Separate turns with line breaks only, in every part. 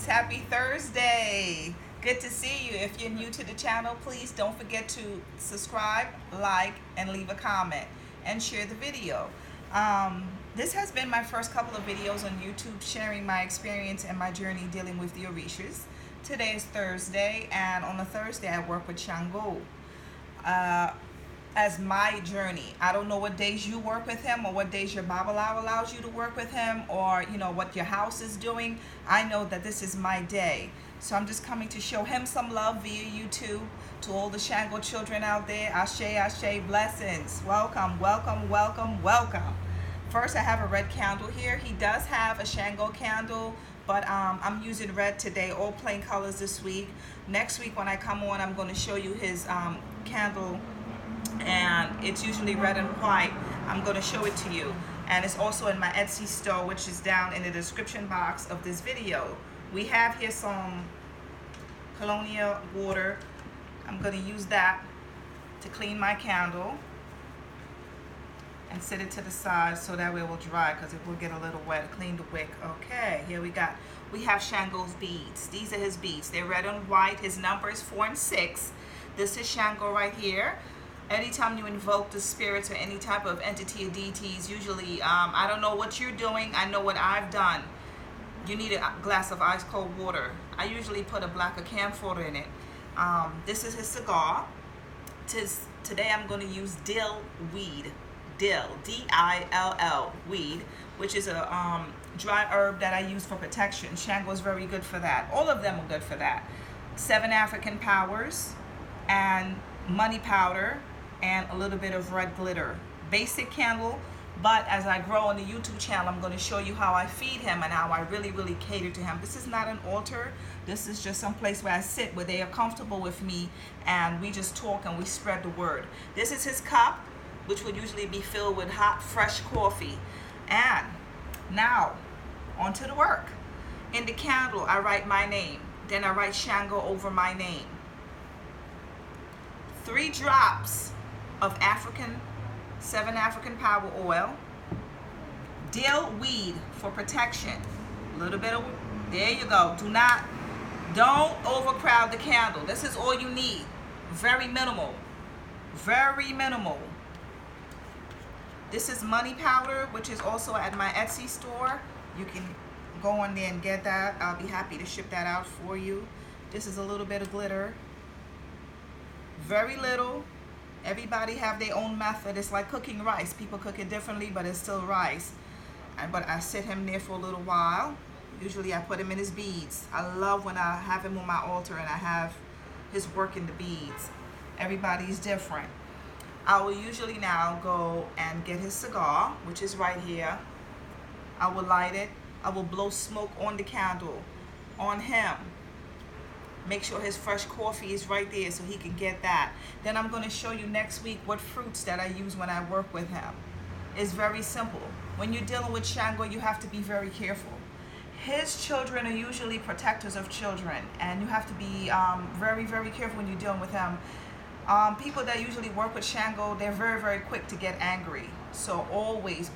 Happy Thursday. Good to see you. If you're new to the channel, please don't forget to subscribe, like, and leave a comment and share the video. This has been my first couple of videos on YouTube sharing my experience and my journey dealing with the Orishas. Today is Thursday, and on a Thursday I work with Chango as my journey. I don't know what days you work with him or what days your Babalawo allows you to work with him, or what your house is doing. I know that this is my day. So I'm just coming to show him some love via YouTube. To all the Chango children out there, Ashe, Ashe, blessings. Welcome, welcome, welcome, welcome. First, I have a red candle here. He does have a Chango candle, but I'm using red today, all plain colors this week. Next week when I come on, I'm going to show you his candle, and it's usually red and white. I'm going to show it to you, and it's also in my Etsy store, which is down in the description box of this video. We have here some colonial water. I'm going to use that to clean my candle and set it to the side so that way it will dry, because it will get a little wet. Clean the wick. Okay, here we have Chango's beads. These are his beads. They're red and white. His number is 4 and 6. This is Chango right here. Anytime you invoke the spirits or any type of entity or deities, usually I don't know what you're doing, I know what I've done. You need a glass of ice cold water. I usually put a black camphor in it. This is his cigar. Today I'm going to use dill weed. Dill, D-I-L-L, weed, which is a dry herb that I use for protection. Chango is very good for that. All of them are good for that. 7 African powers and money powder and a little bit of red glitter. Basic candle, but as I grow on the YouTube channel, I'm going to show you how I feed him and how I really cater to him. This is not an altar. This is just some place where I sit, where they are comfortable with me, and we just talk and we spread the word. This is his cup, which would usually be filled with hot, fresh coffee. And now, on to the work. In the candle, I write my name. Then I write Chango over my name. 3 drops of 7 African power oil. Dill weed for protection. A little bit of, there you go. Don't overcrowd the candle. This is all you need. Very minimal. Very minimal. This is money powder, which is also at my Etsy store. You can go on there and get that. I'll be happy to ship that out for you. This is a little bit of glitter. Very little. Everybody have their own method. It's like cooking rice. People cook it differently, but it's still rice. But I sit him there for a little while. Usually I put him in his beads. I love when I have him on my altar and I have his work in the beads. Everybody's different. I will usually now go and get his cigar, which is right here. I will light it. I will blow smoke on the candle, on him. Make sure his fresh coffee is right there so he can get that. Then I'm going to show you next week what fruits that I use when I work with him. It's very simple. When you're dealing with Chango, you have to be very careful. His children are usually protectors of children, and you have to be very careful when you're dealing with him. People that usually work with Chango, they're very quick to get angry. So always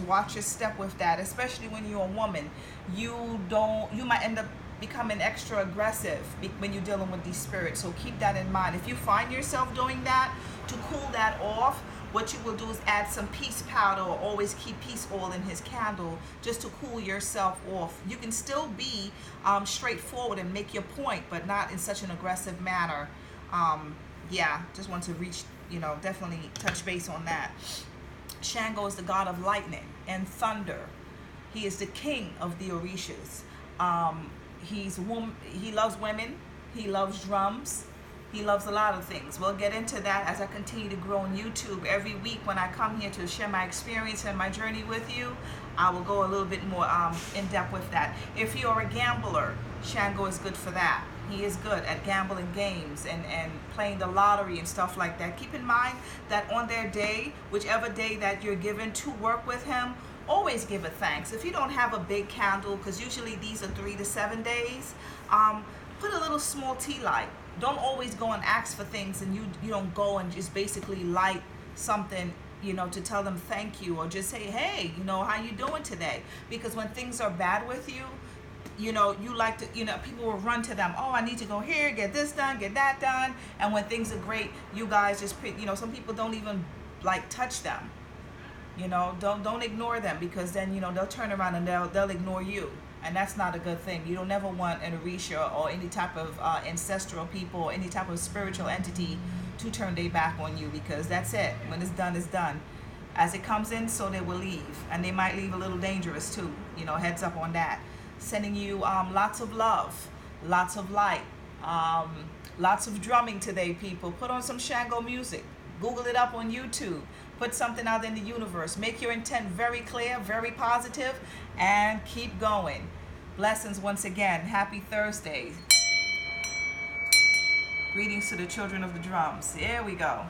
watch your step with that, especially when you're a woman. You might end up becoming extra aggressive when you're dealing with these spirits. So keep that in mind. If you find yourself doing that, to cool that off, what you will do is add some peace powder, or always keep peace oil in his candle, just to cool yourself off. You can still be straightforward and make your point, but not in such an aggressive manner. Yeah, just want to reach, definitely touch base on that. Chango is the god of lightning and thunder. He is the king of the Orishas. He loves women. He loves drums. He loves a lot of things. We'll get into that as I continue to grow on YouTube. Every week when I come here to share my experience and my journey with you, I will go a little bit more in depth with that. If you're a gambler, Chango is good for that. He is good at gambling games and playing the lottery and stuff like that. Keep in mind that on their day, whichever day that you're given to work with him, always give a thanks. If you don't have a big candle, because usually these are 3 to 7 days, put a little small tea light. Don't always go and ask for things, and you don't go and just basically light something, to tell them thank you, or just say, hey, how you doing today? Because when things are bad with you, you know, you like to, you know, people will run to them. Oh, I need to go here, get this done, get that done. And when things are great, you guys just pick, you know, some people don't even like touch them. You know, don't ignore them, because then, you know, they'll turn around and they'll ignore you. And that's not a good thing. You don't never want an Orisha or any type of ancestral people or any type of spiritual entity to turn their back on you, because that's it. When it's done, it's done. As it comes in, so they will leave. And they might leave a little dangerous too. You know, heads up on that. Sending you lots of love, lots of light, lots of drumming today, people. Put on some Chango music. Google it up on YouTube. Put something out in the universe. Make your intent very clear, very positive, and keep going. Blessings once again. Happy Thursday. Greetings to the children of the drums. Here we go.